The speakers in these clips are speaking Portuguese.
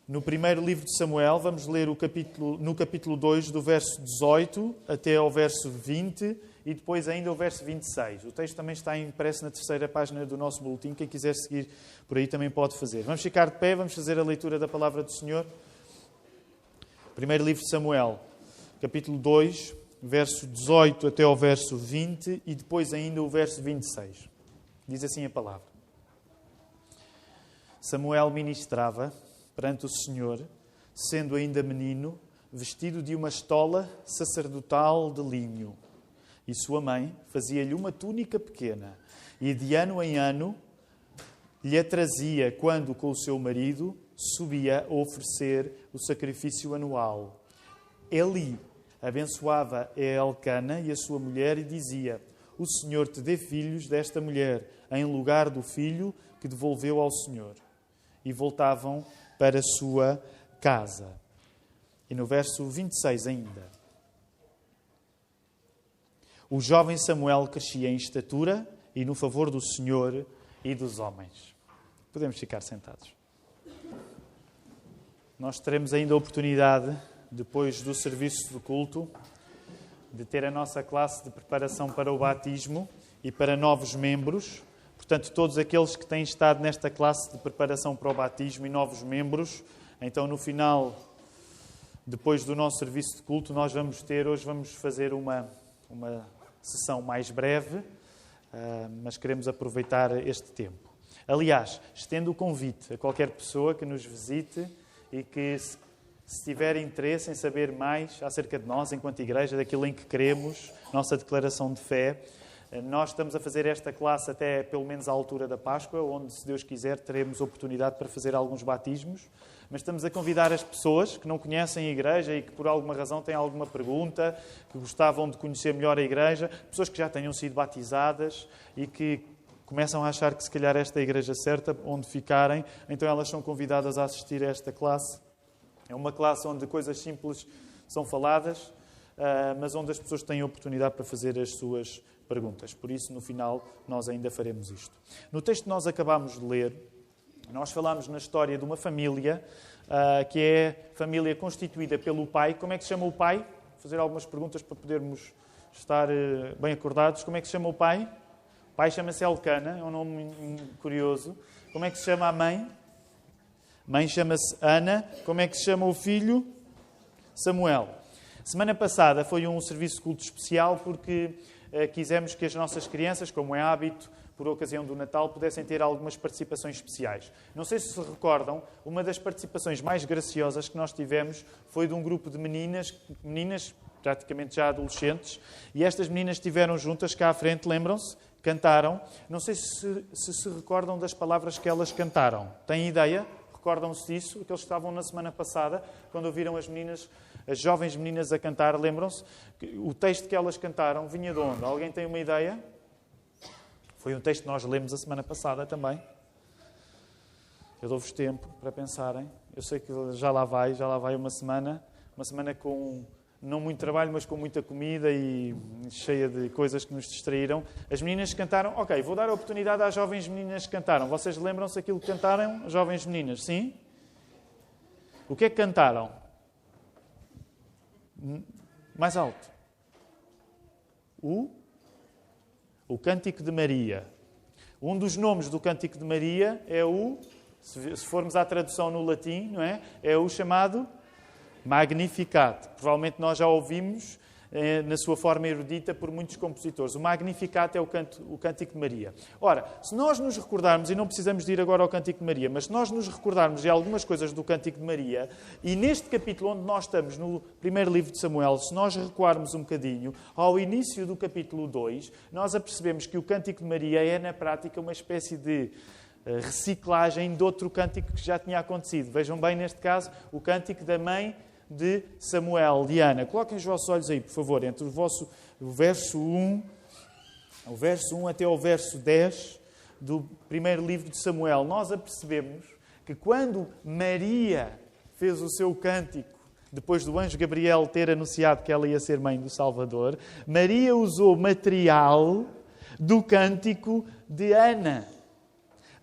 No primeiro livro de Samuel, vamos ler no capítulo 2, do verso 18 até ao verso 20 e depois ainda o verso 26. O texto também está impresso na terceira página do nosso boletim. Quem quiser seguir por aí também pode fazer. Vamos ficar de pé, vamos fazer a leitura da palavra do Senhor. Primeiro livro de Samuel, capítulo 2, verso 18 até ao verso 20 e depois ainda o verso 26. Diz assim a palavra. Samuel ministrava perante o Senhor, sendo ainda menino, vestido de uma estola sacerdotal de linho. E sua mãe fazia-lhe uma túnica pequena, e de ano em ano lhe a trazia quando, com o seu marido, subia a oferecer o sacrifício anual. Eli abençoava a Elcana e a sua mulher e dizia: O Senhor te dê filhos desta mulher, em lugar do filho que devolveu ao Senhor. E voltavam para a sua casa. E no verso 26 ainda. O jovem Samuel crescia em estatura e no favor do Senhor e dos homens. Podemos ficar sentados. Nós teremos ainda a oportunidade, depois do serviço de culto, de ter a nossa classe de preparação para o batismo e para novos membros. Portanto, todos aqueles que têm estado nesta classe de preparação para o batismo e novos membros, então no final, depois do nosso serviço de culto, hoje vamos fazer uma sessão mais breve, mas queremos aproveitar este tempo. Aliás, estendo o convite a qualquer pessoa que nos visite e que, se tiver interesse em saber mais acerca de nós, enquanto igreja, daquilo em que cremos, nossa declaração de fé, nós estamos a fazer esta classe até pelo menos à altura da Páscoa, onde, se Deus quiser, teremos oportunidade para fazer alguns batismos. Mas estamos a convidar as pessoas que não conhecem a igreja e que por alguma razão têm alguma pergunta, que gostavam de conhecer melhor a igreja, pessoas que já tenham sido batizadas e que começam a achar que se calhar esta é a igreja certa onde ficarem, então elas são convidadas a assistir a esta classe. É uma classe onde coisas simples são faladas, mas onde as pessoas têm a oportunidade para fazer as suas perguntas. Por isso, no final, nós ainda faremos isto. No texto que nós acabámos de ler, nós falamos na história de uma família, que é família constituída pelo pai. Como é que se chama o pai? Vou fazer algumas perguntas para podermos estar bem acordados. Como é que se chama o pai? O pai chama-se Elcana, é um nome curioso. Como é que se chama a mãe? A mãe chama-se Ana. Como é que se chama o filho? Samuel. Semana passada foi um serviço de culto especial porque quisemos que as nossas crianças, como é hábito, por ocasião do Natal, pudessem ter algumas participações especiais. Não sei se recordam, uma das participações mais graciosas que nós tivemos foi de um grupo de meninas praticamente já adolescentes, e estas meninas estiveram juntas cá à frente, lembram-se? Cantaram. Não sei se recordam das palavras que elas cantaram. Têm ideia? Recordam-se disso? Aqueles que estavam na semana passada, quando ouviram as jovens meninas a cantar, lembram-se? O texto que elas cantaram vinha de onde? Alguém tem uma ideia? Foi um texto que nós lemos a semana passada também. Eu dou-vos tempo para pensarem. Eu sei que já lá vai uma semana com não muito trabalho, mas com muita comida e cheia de coisas que nos distraíram. As meninas cantaram. Ok, vou dar a oportunidade às jovens meninas que cantaram. Vocês lembram-se daquilo que cantaram, as jovens meninas? Sim? O que é que cantaram? Mais alto. O Cântico de Maria. Um dos nomes do Cântico de Maria é se formos à tradução no latim, não é? É o chamado Magnificat. Provavelmente nós já ouvimos na sua forma erudita por muitos compositores. O Magnificat é o Cântico de Maria. Ora, se nós nos recordarmos, e não precisamos de ir agora ao Cântico de Maria, mas se nós nos recordarmos de algumas coisas do Cântico de Maria, e neste capítulo onde nós estamos, no primeiro livro de Samuel, se nós recuarmos um bocadinho, ao início do capítulo 2, nós apercebemos que o Cântico de Maria é, na prática, uma espécie de reciclagem de outro cântico que já tinha acontecido. Vejam bem, neste caso, o Cântico da mãe de Samuel, de Ana. Coloquem os vossos olhos aí, por favor, entre o verso 1 até ao verso 10 do primeiro livro de Samuel. Nós apercebemos que quando Maria fez o seu cântico, depois do anjo Gabriel ter anunciado que ela ia ser mãe do Salvador, Maria usou material do cântico de Ana.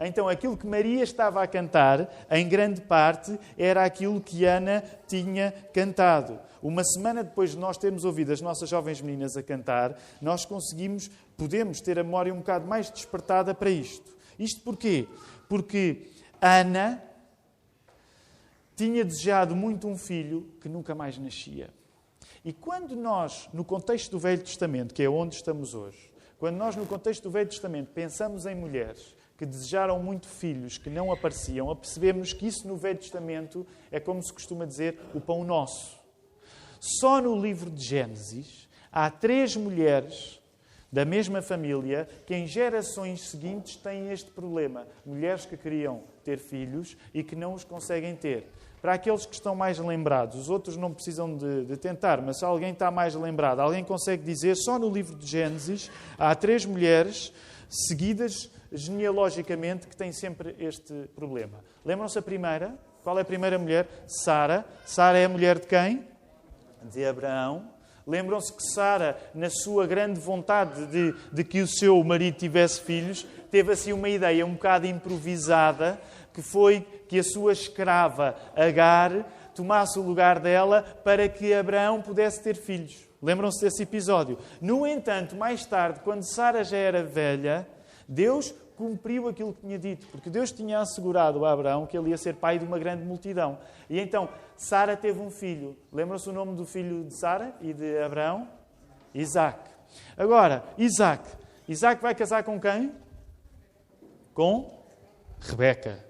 Então aquilo que Maria estava a cantar, em grande parte, era aquilo que Ana tinha cantado. Uma semana depois de nós termos ouvido as nossas jovens meninas a cantar, nós podemos ter a memória um bocado mais despertada para isto. Isto porquê? Porque Ana tinha desejado muito um filho que nunca mais nascia. E quando nós, no contexto do Velho Testamento, que é onde estamos hoje, quando nós, no contexto do Velho Testamento, pensamos em mulheres que desejaram muito filhos que não apareciam, percebemos que isso no Velho Testamento é, como se costuma dizer, o pão nosso. Só no livro de Gênesis há 3 mulheres da mesma família que em gerações seguintes têm este problema. Mulheres que queriam ter filhos e que não os conseguem ter. Para aqueles que estão mais lembrados, os outros não precisam de tentar, mas se alguém está mais lembrado, alguém consegue dizer, só no livro de Gênesis há 3 mulheres seguidas genealogicamente que têm sempre este problema. Lembram-se a primeira? Qual é a primeira mulher? Sara. Sara é a mulher de quem? De Abraão. Lembram-se que Sara, na sua grande vontade de que o seu marido tivesse filhos, teve assim uma ideia um bocado improvisada, que foi que a sua escrava Agar tomasse o lugar dela para que Abraão pudesse ter filhos. Lembram-se desse episódio? No entanto, mais tarde, quando Sara já era velha, Deus cumpriu aquilo que tinha dito, porque Deus tinha assegurado a Abraão que ele ia ser pai de uma grande multidão. E então, Sara teve um filho. Lembram-se o nome do filho de Sara e de Abraão? Isaac. Agora, Isaac vai casar com quem? Com Rebeca.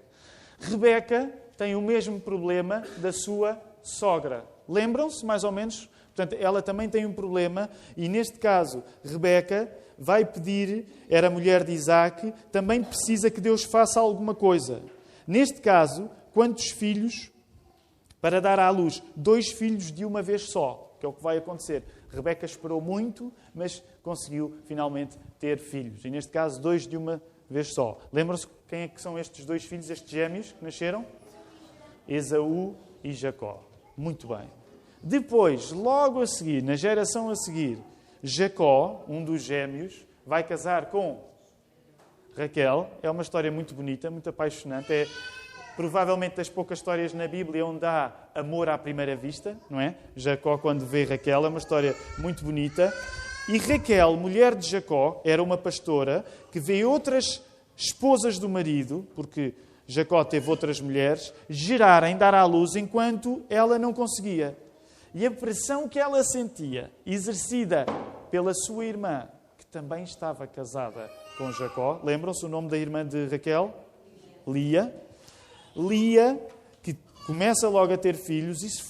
Rebeca tem o mesmo problema da sua sogra. Lembram-se, mais ou menos? Portanto, ela também tem um problema e, neste caso, Rebeca vai pedir, era mulher de Isaac, também precisa que Deus faça alguma coisa. Neste caso, quantos filhos para dar à luz? 2 filhos de uma vez só, que é o que vai acontecer. Rebeca esperou muito, mas conseguiu finalmente ter filhos. E, neste caso, 2 de uma vez só. Lembram-se quem é que são estes 2 filhos, estes gêmeos que nasceram? Esaú e Jacó. Muito bem. Depois, logo a seguir, na geração a seguir, Jacó, um dos gêmeos, vai casar com Raquel. É uma história muito bonita, muito apaixonante. É provavelmente das poucas histórias na Bíblia onde há amor à primeira vista, não é? Jacó, quando vê Raquel, é uma história muito bonita. E Raquel, mulher de Jacó, era uma pastora que vê outras esposas do marido, porque Jacó teve outras mulheres, gerarem, dar à luz, enquanto ela não conseguia. E a pressão que ela sentia, exercida pela sua irmã, que também estava casada com Jacó. Lembram-se o nome da irmã de Raquel? Lia. Lia, que começa logo a ter filhos, isso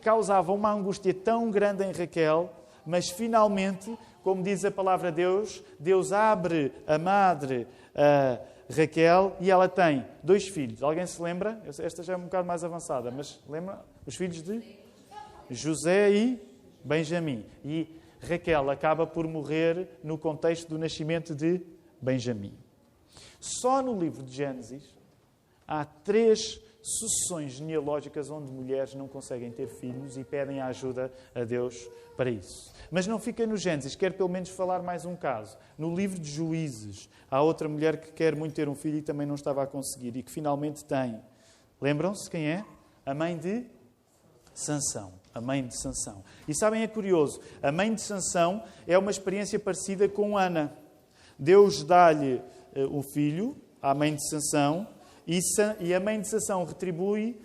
causava uma angústia tão grande em Raquel, mas finalmente, como diz a palavra de Deus, Deus abre a madre a Raquel e ela tem 2 filhos. Alguém se lembra? Esta já é um bocado mais avançada, mas lembra? Os filhos de José e Benjamim. E Raquel acaba por morrer no contexto do nascimento de Benjamim. Só no livro de Gênesis há 3 sucessões genealógicas onde mulheres não conseguem ter filhos e pedem a ajuda a Deus para isso. Mas não fica no Gênesis, quero pelo menos falar mais um caso. No livro de Juízes, há outra mulher que quer muito ter um filho e também não estava a conseguir e que finalmente tem. Lembram-se quem é? A mãe de Sansão. A mãe de Sansão. E sabem, é curioso, a mãe de Sansão é uma experiência parecida com Ana. Deus dá-lhe o filho, à mãe de Sansão, e a mãe de Sansão retribui,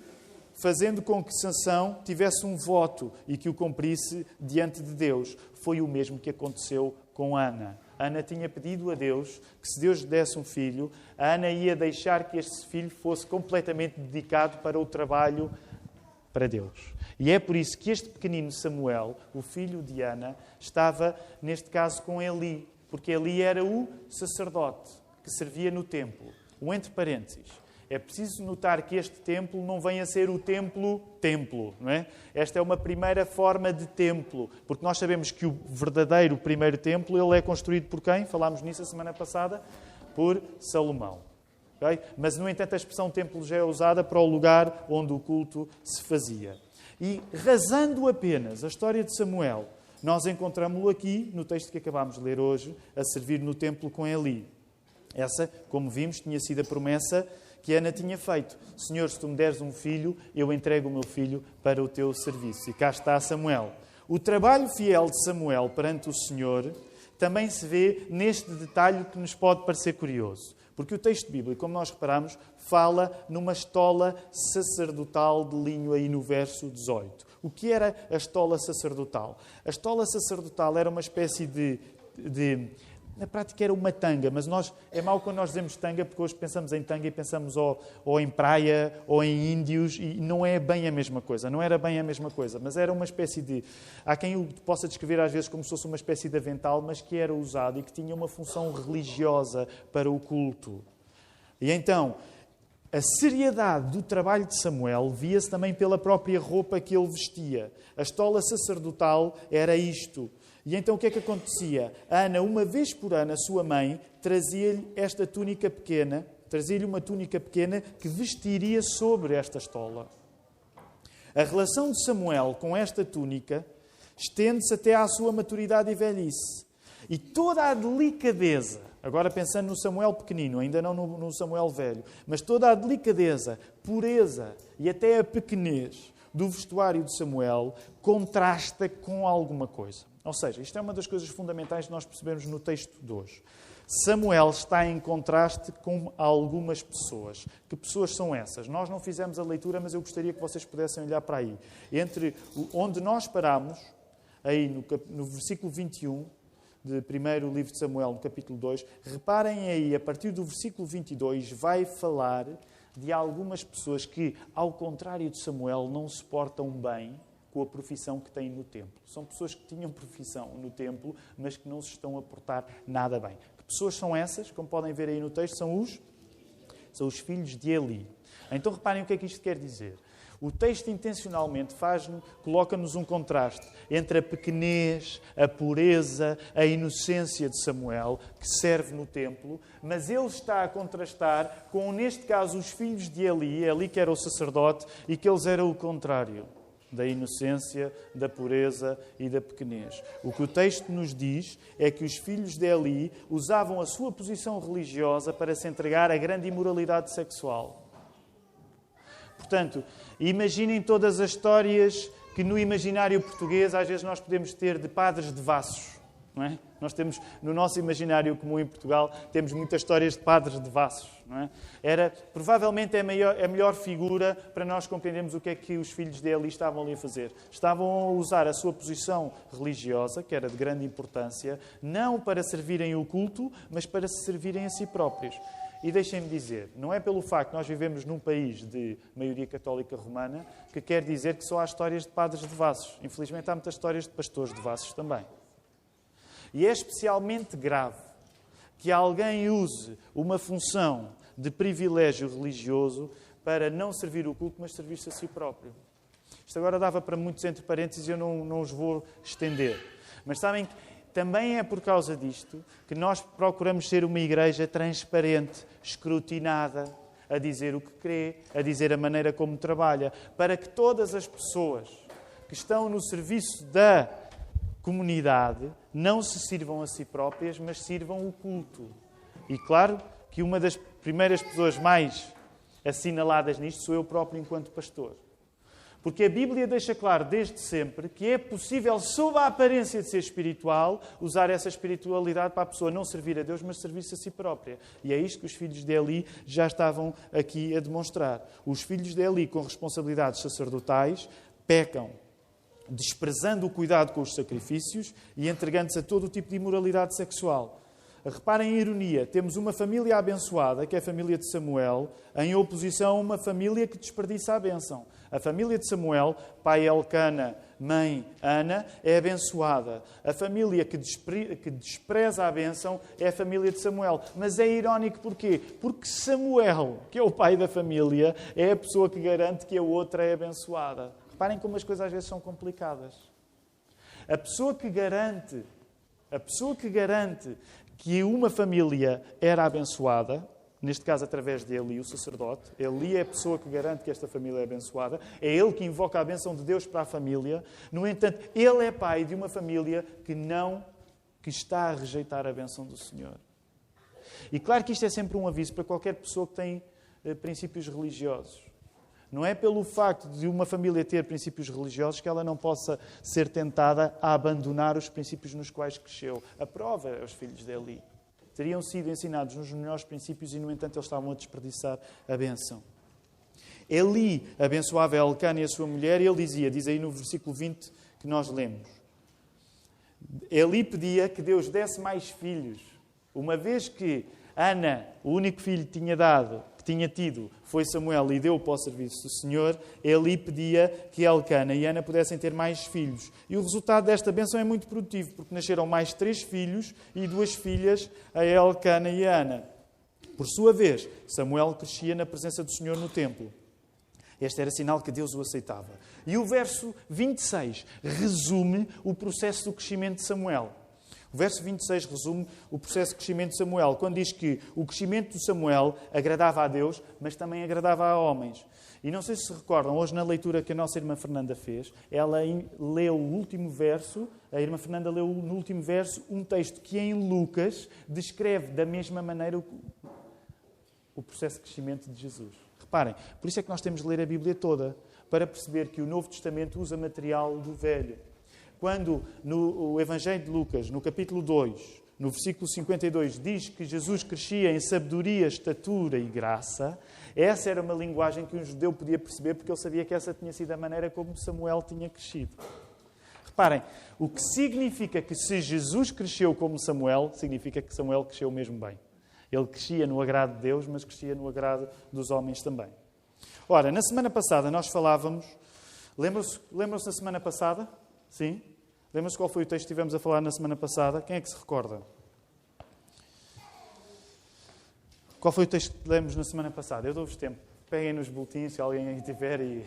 fazendo com que Sansão tivesse um voto e que o cumprisse diante de Deus. Foi o mesmo que aconteceu com Ana. Ana tinha pedido a Deus que, se Deus lhe desse um filho, a Ana ia deixar que este filho fosse completamente dedicado para o trabalho para Deus. E é por isso que este pequenino Samuel, o filho de Ana, estava, neste caso, com Eli, porque Eli era o sacerdote que servia no templo. Um entre parênteses. É preciso notar que este templo não vem a ser o templo, não é? Esta é uma primeira forma de templo, porque nós sabemos que o verdadeiro primeiro templo ele é construído por quem? Falámos nisso a semana passada, por Salomão. Okay? Mas, no entanto, a expressão templo já é usada para o lugar onde o culto se fazia. E, rasando apenas a história de Samuel, nós encontramos-lo aqui, no texto que acabámos de ler hoje, a servir no templo com Eli. Essa, como vimos, tinha sido a promessa que Ana tinha feito. Senhor, se tu me deres um filho, eu entrego o meu filho para o teu serviço. E cá está Samuel. O trabalho fiel de Samuel perante o Senhor também se vê neste detalhe que nos pode parecer curioso. Porque o texto bíblico, como nós reparamos, fala numa estola sacerdotal de linho aí no verso 18. O que era a estola sacerdotal? A estola sacerdotal era uma espécie de na prática era uma tanga, mas é mau quando nós dizemos tanga, porque hoje pensamos em tanga e pensamos ou em praia ou em índios, e não é bem a mesma coisa, não era bem a mesma coisa, mas era uma espécie de... Há quem o possa descrever às vezes como se fosse uma espécie de avental, mas que era usado e que tinha uma função religiosa para o culto. E então, a seriedade do trabalho de Samuel via-se também pela própria roupa que ele vestia. A estola sacerdotal era isto. E então o que é que acontecia? Ana, uma vez por ano, a sua mãe trazia-lhe esta túnica pequena, trazia-lhe uma túnica pequena que vestiria sobre esta estola. A relação de Samuel com esta túnica estende-se até à sua maturidade e velhice. E toda a delicadeza, agora pensando no Samuel pequenino, ainda não no Samuel velho, mas toda a delicadeza, pureza e até a pequenez do vestuário de Samuel contrasta com alguma coisa. Ou seja, isto é uma das coisas fundamentais que nós percebemos no texto de hoje. Samuel está em contraste com algumas pessoas. Que pessoas são essas? Nós não fizemos a leitura, mas eu gostaria que vocês pudessem olhar para aí. Entre onde nós paramos, aí no versículo 21, de primeiro livro de Samuel, no capítulo 2, reparem aí, a partir do versículo 22, vai falar de algumas pessoas que, ao contrário de Samuel, não se portam bem com a profissão que têm no templo. São pessoas que tinham profissão no templo, mas que não se estão a portar nada bem. Que pessoas são essas? Como podem ver aí no texto, são os filhos de Eli. Então reparem o que é que isto quer dizer. O texto intencionalmente coloca-nos um contraste entre a pequenez, a pureza, a inocência de Samuel, que serve no templo, mas ele está a contrastar com, neste caso, os filhos de Eli que era o sacerdote, e que eles eram o contrário da inocência, da pureza e da pequenez. O que o texto nos diz é que os filhos de Eli usavam a sua posição religiosa para se entregar à grande imoralidade sexual. Portanto, imaginem todas as histórias que no imaginário português às vezes nós podemos ter de padres devassos. Não é? Nós temos, no nosso imaginário comum em Portugal, temos muitas histórias de padres devassos. Não é? Provavelmente é a melhor figura para nós compreendermos o que é que os filhos de Eli estavam ali a fazer. Estavam a usar a sua posição religiosa, que era de grande importância, não para servirem o culto, mas para se servirem a si próprios. E deixem-me dizer, não é pelo facto que nós vivemos num país de maioria católica romana que quer dizer que só há histórias de padres devassos. Infelizmente há muitas histórias de pastores devassos também. E é especialmente grave que alguém use uma função de privilégio religioso para não servir o culto, mas servir-se a si próprio. Isto agora dava para muitos entre parênteses e eu não os vou estender. Mas sabem que também é por causa disto que nós procuramos ser uma igreja transparente, escrutinada, a dizer o que crê, a dizer a maneira como trabalha, para que todas as pessoas que estão no serviço da comunidade não se sirvam a si próprias, mas sirvam o culto. E claro que uma das primeiras pessoas mais assinaladas nisto sou eu próprio enquanto pastor. Porque a Bíblia deixa claro desde sempre que é possível, sob a aparência de ser espiritual, usar essa espiritualidade para a pessoa não servir a Deus, mas servir-se a si própria. E é isto que os filhos de Eli já estavam aqui a demonstrar. Os filhos de Eli, com responsabilidades sacerdotais, pecam, desprezando o cuidado com os sacrifícios e entregando-se a todo o tipo de imoralidade sexual. Reparem a ironia. Temos uma família abençoada, que é a família de Samuel, em oposição a uma família que desperdiça a bênção. A família de Samuel, pai Elcana, mãe Ana, é abençoada. A família que despreza a bênção é a família de Samuel. Mas é irónico porquê? Porque Samuel, que é o pai da família, é a pessoa que garante que a outra é abençoada. Reparem como as coisas às vezes são complicadas. A pessoa que garante que uma família era abençoada, neste caso através de Eli, o sacerdote. Eli é a pessoa que garante que esta família é abençoada. É ele que invoca a bênção de Deus para a família. No entanto, ele é pai de uma família que está a rejeitar a bênção do Senhor. E claro que isto é sempre um aviso para qualquer pessoa que tem princípios religiosos. Não é pelo facto de uma família ter princípios religiosos que ela não possa ser tentada a abandonar os princípios nos quais cresceu. A prova é os filhos de Eli. Teriam sido ensinados nos melhores princípios e, no entanto, eles estavam a desperdiçar a bênção. Eli abençoava Elcana e a sua mulher e ele dizia, diz aí no versículo 20 que nós lemos, Eli pedia que Deus desse mais filhos. Uma vez que Ana, o único filho que tinha tido, foi Samuel e deu para o serviço do Senhor, Eli pedia que Elcana e Ana pudessem ter mais filhos. E o resultado desta bênção é muito produtivo, porque nasceram mais 3 filhos e 2 filhas a Elcana e a Ana. Por sua vez, Samuel crescia na presença do Senhor no templo. Este era sinal que Deus o aceitava. E o verso 26 resume o processo do crescimento de Samuel. O verso 26 resume o processo de crescimento de Samuel, quando diz que o crescimento de Samuel agradava a Deus, mas também agradava a homens. E não sei se recordam, hoje na leitura que a nossa irmã Fernanda fez, ela leu o último verso, a irmã Fernanda leu no último verso um texto que em Lucas descreve da mesma maneira o processo de crescimento de Jesus. Reparem, por isso é que nós temos de ler a Bíblia toda, para perceber que o Novo Testamento usa material do Velho. Quando no Evangelho de Lucas, no capítulo 2, no versículo 52, diz que Jesus crescia em sabedoria, estatura e graça, essa era uma linguagem que um judeu podia perceber, porque ele sabia que essa tinha sido a maneira como Samuel tinha crescido. Reparem, o que significa que se Jesus cresceu como Samuel, significa que Samuel cresceu mesmo bem. Ele crescia no agrado de Deus, mas crescia no agrado dos homens também. Ora, na semana passada nós falávamos... Lembram-se da semana passada? Sim? Lembram-se qual foi o texto que estivemos a falar na semana passada? Quem é que se recorda? Qual foi o texto que lemos na semana passada? Eu dou-vos tempo. Peguem nos boletins, se alguém aí tiver.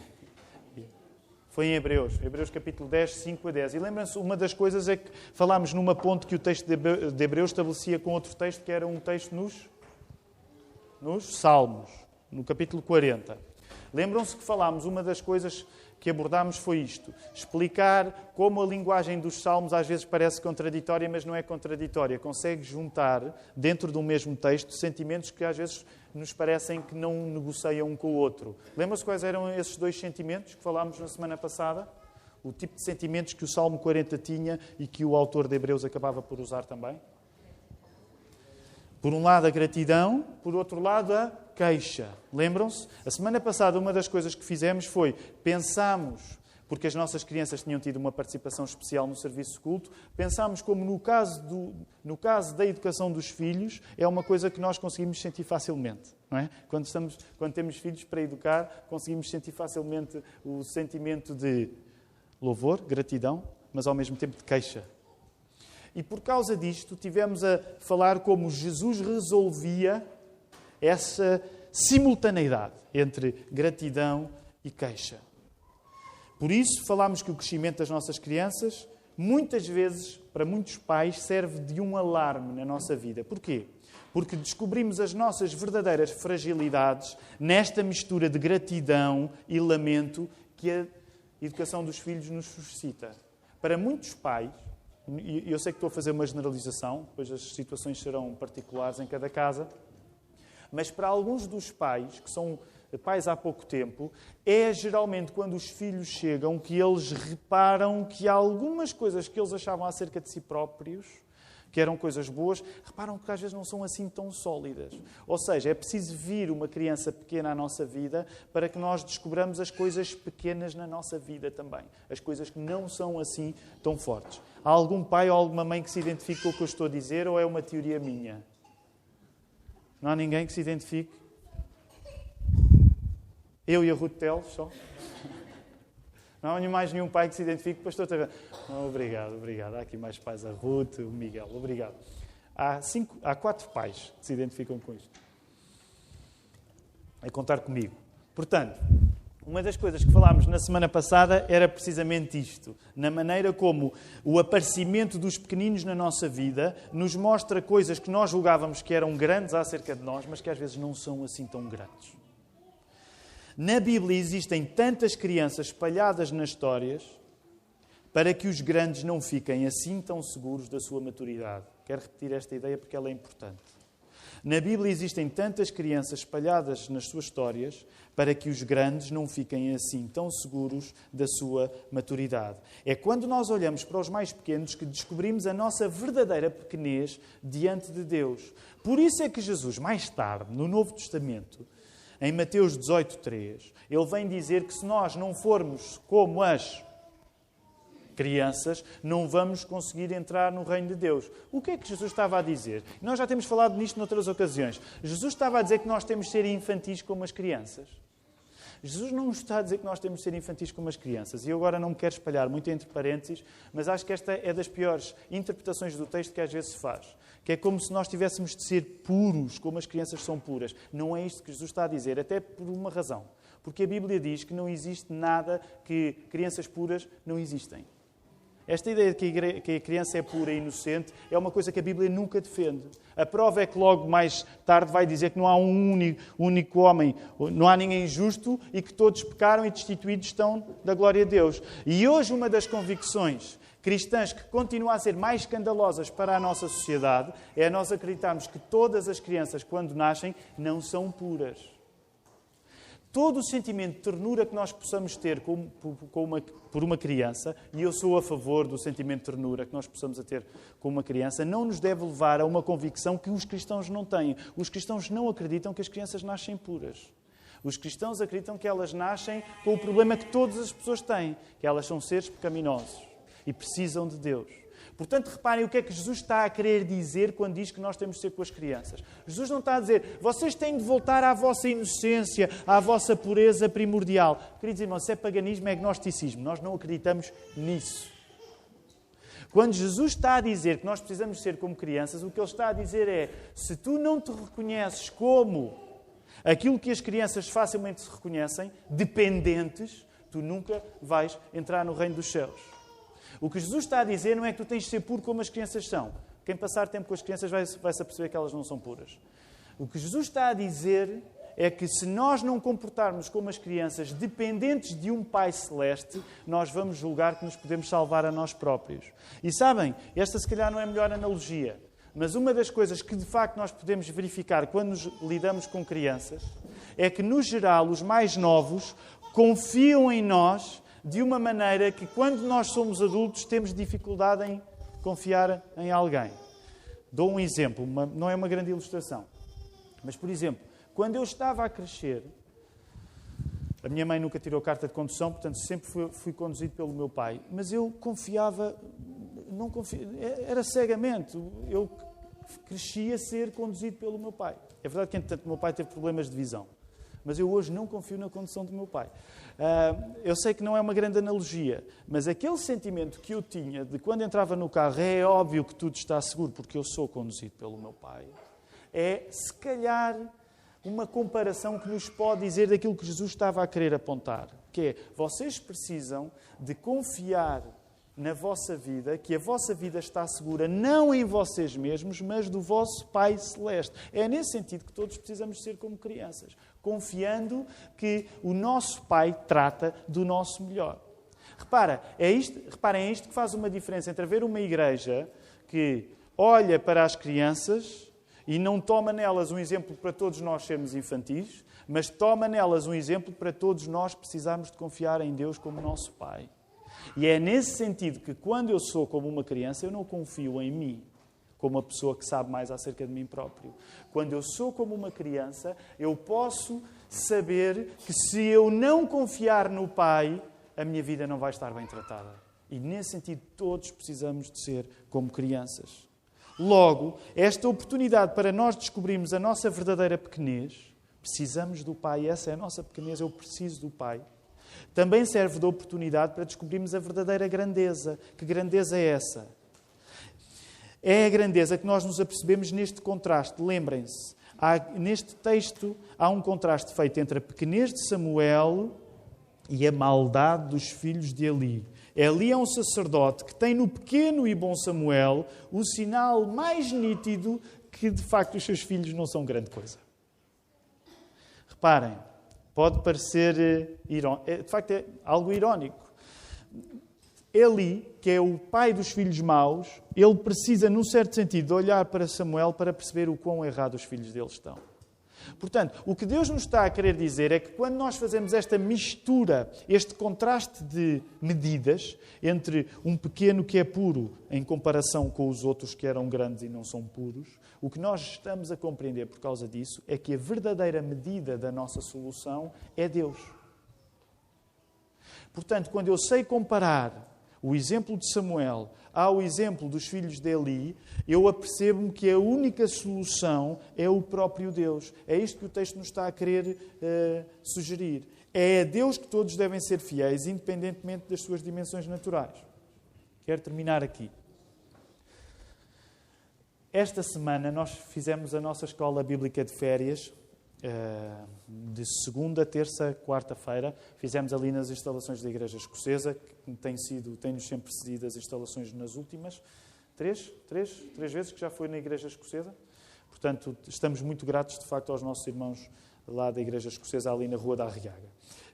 Foi em Hebreus. Hebreus capítulo 10, 5 a 10. E lembram-se, uma das coisas é que falámos numa ponte que o texto de Hebreus estabelecia com outro texto, que era um texto nos Salmos, no capítulo 40. Lembram-se que falámos, uma das coisas que abordámos foi isto. Explicar como a linguagem dos Salmos às vezes parece contraditória, mas não é contraditória. Consegue juntar, dentro de um mesmo texto, sentimentos que às vezes nos parecem que não negociam um com o outro. Lembram-se quais eram esses 2 sentimentos que falámos na semana passada? O tipo de sentimentos que o Salmo 40 tinha e que o autor de Hebreus acabava por usar também? Por um lado a gratidão, por outro lado a queixa. Lembram-se? A semana passada uma das coisas que fizemos foi pensámos, porque as nossas crianças tinham tido uma participação especial no serviço de culto, pensámos como no caso da educação dos filhos, é uma coisa que nós conseguimos sentir facilmente. Não é? Quando temos filhos para educar, conseguimos sentir facilmente o sentimento de louvor, gratidão, mas ao mesmo tempo de queixa. E por causa disto, tivemos a falar como Jesus resolvia essa simultaneidade entre gratidão e queixa. Por isso, falámos que o crescimento das nossas crianças, muitas vezes, para muitos pais, serve de um alarme na nossa vida. Porquê? Porque descobrimos as nossas verdadeiras fragilidades nesta mistura de gratidão e lamento que a educação dos filhos nos suscita. Para muitos pais, e eu sei que estou a fazer uma generalização, pois as situações serão particulares em cada casa, mas para alguns dos pais, que são pais há pouco tempo, é geralmente quando os filhos chegam que eles reparam que há algumas coisas que eles achavam acerca de si próprios, que eram coisas boas, reparam que às vezes não são assim tão sólidas. Ou seja, é preciso vir uma criança pequena à nossa vida para que nós descobramos as coisas pequenas na nossa vida também. As coisas que não são assim tão fortes. Há algum pai ou alguma mãe que se identifique com o que eu estou a dizer ou é uma teoria minha? Não há ninguém que se identifique? Eu e a Ruth Teles só? Não há mais nenhum pai que se identifique? Pastor, obrigado. Há aqui mais pais, a Ruth, o Miguel. Obrigado. Há 4 pais que se identificam com isto. A contar comigo. Portanto, uma das coisas que falámos na semana passada era precisamente isto. Na maneira como o aparecimento dos pequeninos na nossa vida nos mostra coisas que nós julgávamos que eram grandes acerca de nós, mas que às vezes não são assim tão grandes. Na Bíblia existem tantas crianças espalhadas nas histórias para que os grandes não fiquem assim tão seguros da sua maturidade. Quero repetir esta ideia porque ela é importante. Na Bíblia existem tantas crianças espalhadas nas suas histórias para que os grandes não fiquem assim tão seguros da sua maturidade. É quando nós olhamos para os mais pequenos que descobrimos a nossa verdadeira pequenez diante de Deus. Por isso é que Jesus, mais tarde, no Novo Testamento, em Mateus 18:3, ele vem dizer que se nós não formos como as crianças, não vamos conseguir entrar no reino de Deus. O que é que Jesus estava a dizer? Nós já temos falado nisto noutras ocasiões. Jesus estava a dizer que nós temos de ser infantis como as crianças. Jesus não está a dizer que nós temos de ser infantis como as crianças. E eu agora não me quero espalhar muito entre parênteses, mas acho que esta é das piores interpretações do texto que às vezes se faz. Que é como se nós tivéssemos de ser puros, como as crianças são puras. Não é isto que Jesus está a dizer, até por uma razão. Porque a Bíblia diz que não existe nada que crianças puras não existem. Esta ideia de que a criança é pura e inocente é uma coisa que a Bíblia nunca defende. A prova é que logo mais tarde vai dizer que não há um único homem, não há ninguém justo e que todos pecaram e destituídos estão da glória de Deus. E hoje uma das convicções cristãs que continua a ser mais escandalosas para a nossa sociedade é nós acreditarmos que todas as crianças, quando nascem, não são puras. Todo o sentimento de ternura que nós possamos ter por uma criança, e eu sou a favor do sentimento de ternura que nós possamos ter com uma criança, não nos deve levar a uma convicção que os cristãos não têm. Os cristãos não acreditam que as crianças nascem puras. Os cristãos acreditam que elas nascem com o problema que todas as pessoas têm, que elas são seres pecaminosos e precisam de Deus. Portanto, reparem o que é que Jesus está a querer dizer quando diz que nós temos de ser com as crianças. Jesus não está a dizer, vocês têm de voltar à vossa inocência, à vossa pureza primordial. Queridos irmãos, se é paganismo, é agnosticismo. Nós não acreditamos nisso. Quando Jesus está a dizer que nós precisamos ser como crianças, o que Ele está a dizer é, se tu não te reconheces como aquilo que as crianças facilmente se reconhecem, dependentes, tu nunca vais entrar no reino dos céus. O que Jesus está a dizer não é que tu tens de ser puro como as crianças são. Quem passar tempo com as crianças vai-se aperceber que elas não são puras. O que Jesus está a dizer é que se nós não comportarmos como as crianças, dependentes de um Pai Celeste, nós vamos julgar que nos podemos salvar a nós próprios. E sabem, esta se calhar não é a melhor analogia, mas uma das coisas que de facto nós podemos verificar quando nos lidamos com crianças é que, no geral, os mais novos confiam em nós de uma maneira que, quando nós somos adultos, temos dificuldade em confiar em alguém. Dou um exemplo, não é uma grande ilustração. Mas, por exemplo, quando eu estava a crescer, a minha mãe nunca tirou carta de condução, portanto, sempre fui conduzido pelo meu pai. Mas eu confiava, era cegamente. Eu crescia a ser conduzido pelo meu pai. É verdade que, entretanto, o meu pai teve problemas de visão. Mas eu hoje não confio na condução do meu pai. Eu sei que não é uma grande analogia, mas aquele sentimento que eu tinha de quando entrava no carro, é óbvio que tudo está seguro porque eu sou conduzido pelo meu pai, é, se calhar, uma comparação que nos pode dizer daquilo que Jesus estava a querer apontar. Que é, vocês precisam de confiar na vossa vida, que a vossa vida está segura não em vocês mesmos, mas do vosso Pai Celeste. É nesse sentido que todos precisamos ser como crianças, confiando que o nosso Pai trata do nosso melhor. Reparem, é isto que faz uma diferença entre haver uma igreja que olha para as crianças e não toma nelas um exemplo para todos nós sermos infantis, mas toma nelas um exemplo para todos nós precisarmos de confiar em Deus como nosso Pai. E é nesse sentido que, quando eu sou como uma criança, eu não confio em mim, como uma pessoa que sabe mais acerca de mim próprio. Quando eu sou como uma criança, eu posso saber que, se eu não confiar no Pai, a minha vida não vai estar bem tratada. E, nesse sentido, todos precisamos de ser como crianças. Logo, esta oportunidade para nós descobrirmos a nossa verdadeira pequenez, precisamos do Pai. Essa é a nossa pequenez, eu preciso do Pai. Também serve de oportunidade para descobrirmos a verdadeira grandeza. Que grandeza é essa? É a grandeza que nós nos apercebemos neste contraste. Lembrem-se, neste texto há um contraste feito entre a pequenez de Samuel e a maldade dos filhos de Eli. Eli é um sacerdote que tem no pequeno e bom Samuel o sinal mais nítido que, de facto, os seus filhos não são grande coisa. Reparem, pode parecer irónico. De facto, é algo irónico. Eli, que é o pai dos filhos maus, ele precisa, num certo sentido, olhar para Samuel para perceber o quão errado os filhos dele estão. Portanto, o que Deus nos está a querer dizer é que quando nós fazemos esta mistura, este contraste de medidas entre um pequeno que é puro em comparação com os outros que eram grandes e não são puros, o que nós estamos a compreender por causa disso é que a verdadeira medida da nossa solução é Deus. Portanto, quando eu sei comparar o exemplo de Samuel ao exemplo dos filhos de Eli, eu apercebo-me que a única solução é o próprio Deus. É isto que o texto nos está a querer sugerir. É a Deus que todos devem ser fiéis, independentemente das suas dimensões naturais. Quero terminar aqui. Esta semana nós fizemos a nossa escola bíblica de férias, de segunda, terça, quarta-feira. Fizemos ali nas instalações da Igreja Escocesa, que tem-nos sempre precedido as instalações nas últimas três vezes que já foi na Igreja Escocesa. Portanto, estamos muito gratos, de facto, aos nossos irmãos lá da Igreja Escocesa, ali na Rua da Arriaga.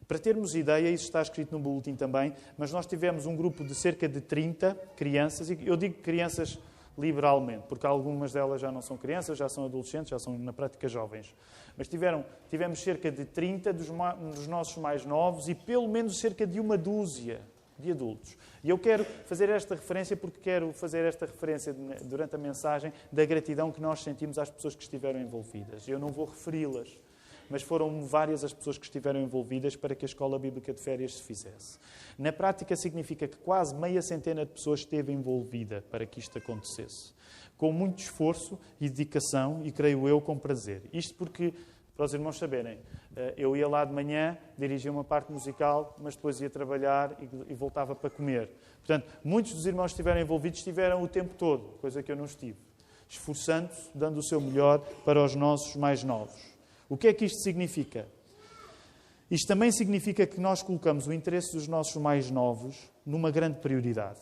Para termos ideia, isso está escrito no boletim também, mas nós tivemos um grupo de cerca de 30 crianças, e eu digo crianças liberalmente, porque algumas delas já não são crianças, já são adolescentes, já são na prática jovens. Mas tivemos cerca de 30 dos nossos mais novos e pelo menos cerca de uma dúzia de adultos. E eu quero fazer esta referência porque quero fazer esta referência durante a mensagem da gratidão que nós sentimos às pessoas que estiveram envolvidas. Eu não vou referi-las, mas foram várias as pessoas que estiveram envolvidas para que a Escola Bíblica de Férias se fizesse. Na prática, significa que quase meia centena de pessoas esteve envolvida para que isto acontecesse. Com muito esforço e dedicação, e creio eu, com prazer. Isto porque, para os irmãos saberem, eu ia lá de manhã, dirigia uma parte musical, mas depois ia trabalhar e voltava para comer. Portanto, muitos dos irmãos que estiveram envolvidos estiveram o tempo todo, coisa que eu não estive. Esforçando-se, dando o seu melhor para os nossos mais novos. O que é que isto significa? Isto também significa que nós colocamos o interesse dos nossos mais novos numa grande prioridade.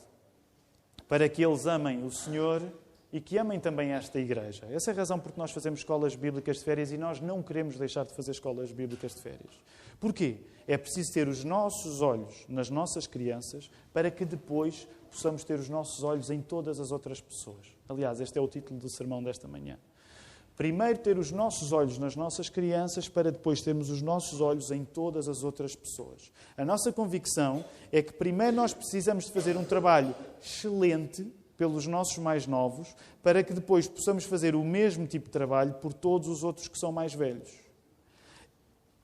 Para que eles amem o Senhor e que amem também esta igreja. Essa é a razão porque nós fazemos escolas bíblicas de férias e nós não queremos deixar de fazer escolas bíblicas de férias. Porquê? É preciso ter os nossos olhos nas nossas crianças para que depois possamos ter os nossos olhos em todas as outras pessoas. Aliás, este é o título do sermão desta manhã. Primeiro ter os nossos olhos nas nossas crianças para depois termos os nossos olhos em todas as outras pessoas. A nossa convicção é que primeiro nós precisamos de fazer um trabalho excelente pelos nossos mais novos para que depois possamos fazer o mesmo tipo de trabalho por todos os outros que são mais velhos.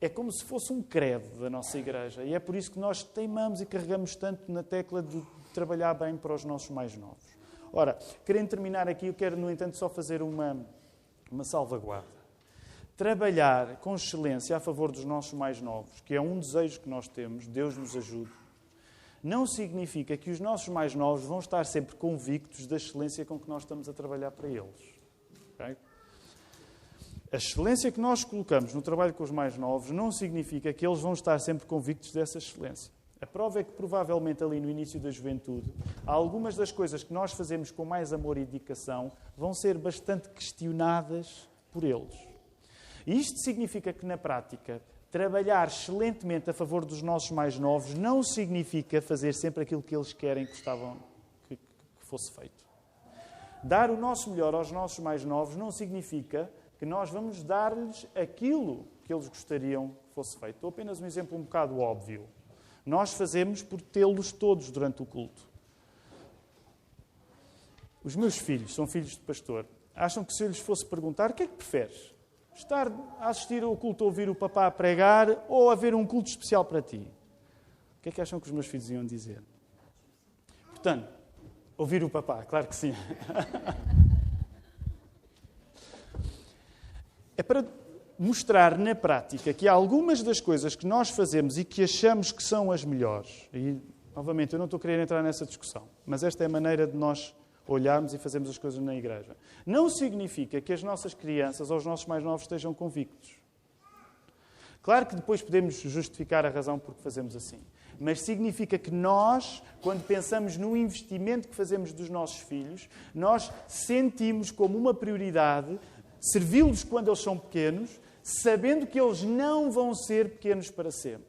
É como se fosse um credo da nossa igreja e é por isso que nós teimamos e carregamos tanto na tecla de trabalhar bem para os nossos mais novos. Ora, querendo terminar aqui, eu quero, no entanto, só fazer uma salvaguarda. Trabalhar com excelência a favor dos nossos mais novos, que é um desejo que nós temos, Deus nos ajude, não significa que os nossos mais novos vão estar sempre convictos da excelência com que nós estamos a trabalhar para eles. Okay? A excelência que nós colocamos no trabalho com os mais novos não significa que eles vão estar sempre convictos dessa excelência. A prova é que, provavelmente, ali no início da juventude, algumas das coisas que nós fazemos com mais amor e dedicação vão ser bastante questionadas por eles. E isto significa que, na prática, trabalhar excelentemente a favor dos nossos mais novos não significa fazer sempre aquilo que eles querem que gostavam que fosse feito. Dar o nosso melhor aos nossos mais novos não significa que nós vamos dar-lhes aquilo que eles gostariam que fosse feito. Dou apenas um exemplo um bocado óbvio. Nós fazemos por tê-los todos durante o culto. Os meus filhos, são filhos de pastor, acham que se eu lhes fosse perguntar, o que é que preferes? Estar a assistir ao culto, a ouvir o papá pregar ou haver um culto especial para ti? O que é que acham que os meus filhos iam dizer? Portanto, ouvir o papá, claro que sim. É para mostrar na prática que há algumas das coisas que nós fazemos e que achamos que são as melhores. E, novamente, eu não estou a querer entrar nessa discussão, mas esta é a maneira de nós olharmos e fazermos as coisas na igreja. Não significa que as nossas crianças ou os nossos mais novos estejam convictos. Claro que depois podemos justificar a razão por que fazemos assim. Mas significa que nós, quando pensamos no investimento que fazemos dos nossos filhos, nós sentimos como uma prioridade servi-los quando eles são pequenos, sabendo que eles não vão ser pequenos para sempre.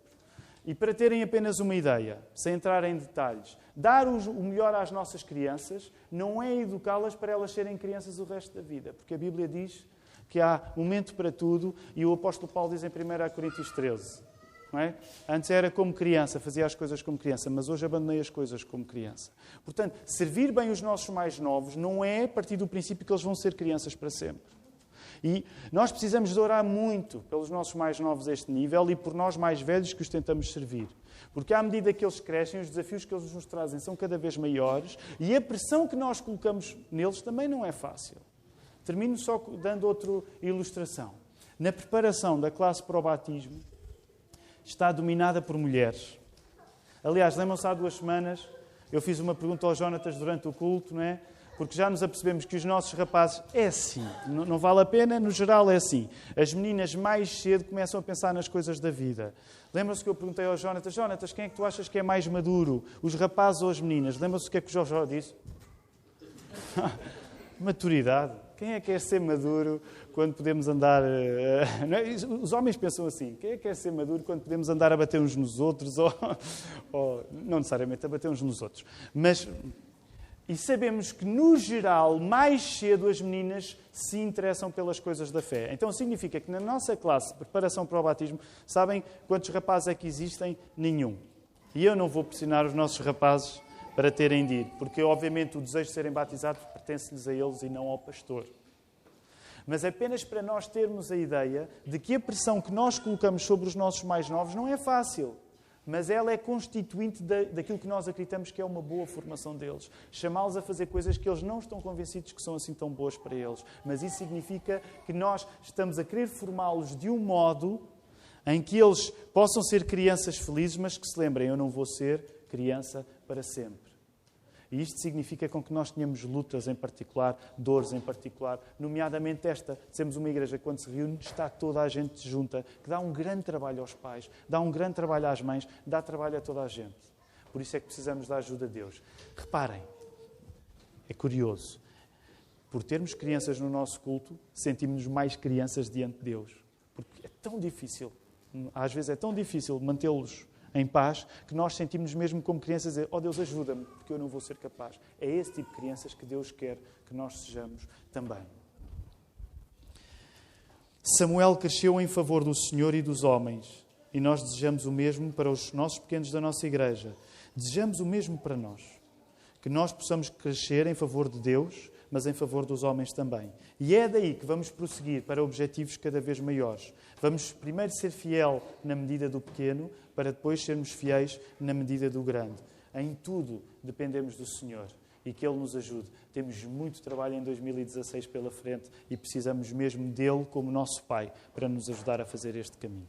E para terem apenas uma ideia, sem entrar em detalhes, dar o melhor às nossas crianças não é educá-las para elas serem crianças o resto da vida. Porque a Bíblia diz que há momento para tudo e o apóstolo Paulo diz em 1 Coríntios 13. Não é? Antes era como criança, fazia as coisas como criança, mas hoje abandonei as coisas como criança. Portanto, servir bem os nossos mais novos não é a partir do princípio que eles vão ser crianças para sempre. E nós precisamos de orar muito pelos nossos mais novos a este nível e por nós mais velhos que os tentamos servir. Porque à medida que eles crescem, os desafios que eles nos trazem são cada vez maiores e a pressão que nós colocamos neles também não é fácil. Termino só dando outra ilustração. Na preparação da classe para o batismo, está dominada por mulheres. Aliás, lembram-se há 2 semanas, eu fiz uma pergunta ao Jonatas durante o culto, não é? Porque já nos apercebemos que os nossos rapazes, é assim, não vale a pena, no geral é assim. As meninas mais cedo começam a pensar nas coisas da vida. Lembram-se que eu perguntei ao Jonatas, quem é que tu achas que é mais maduro, os rapazes ou as meninas? Lembram-se o que é que o Jojo disse? Maturidade. Quem é que quer ser maduro quando podemos andar... Os homens pensam assim, quem é que quer ser maduro quando podemos andar a bater uns nos outros? Ou não necessariamente a bater uns nos outros. Mas... E sabemos que, no geral, mais cedo as meninas se interessam pelas coisas da fé. Então significa que na nossa classe de preparação para o batismo, sabem quantos rapazes é que existem? Nenhum. E eu não vou pressionar os nossos rapazes para terem de ir, porque obviamente o desejo de serem batizados pertence-lhes a eles e não ao pastor. Mas apenas para nós termos a ideia de que a pressão que nós colocamos sobre os nossos mais novos não é fácil. Mas ela é constituinte daquilo que nós acreditamos que é uma boa formação deles. Chamá-los a fazer coisas que eles não estão convencidos que são assim tão boas para eles. Mas isso significa que nós estamos a querer formá-los de um modo em que eles possam ser crianças felizes, mas que se lembrem, eu não vou ser criança para sempre. E isto significa com que nós tenhamos lutas em particular, dores em particular, nomeadamente esta. Temos uma igreja que quando se reúne está toda a gente junta, que dá um grande trabalho aos pais, dá um grande trabalho às mães, dá trabalho a toda a gente. Por isso é que precisamos da ajuda de Deus. Reparem, é curioso, por termos crianças no nosso culto, sentimos-nos mais crianças diante de Deus. Porque é tão difícil, às vezes é tão difícil mantê-los em paz, que nós sentimos mesmo como crianças dizer, oh Deus, ajuda-me, porque eu não vou ser capaz. É esse tipo de crianças que Deus quer que nós sejamos também. Samuel cresceu em favor do Senhor e dos homens, e nós desejamos o mesmo para os nossos pequenos da nossa igreja. Desejamos o mesmo para nós. Que nós possamos crescer em favor de Deus, mas em favor dos homens também. E é daí que vamos prosseguir para objetivos cada vez maiores. Vamos primeiro ser fiel na medida do pequeno, para depois sermos fiéis na medida do grande. Em tudo dependemos do Senhor e que Ele nos ajude. Temos muito trabalho em 2016 pela frente e precisamos mesmo dEle como nosso Pai para nos ajudar a fazer este caminho.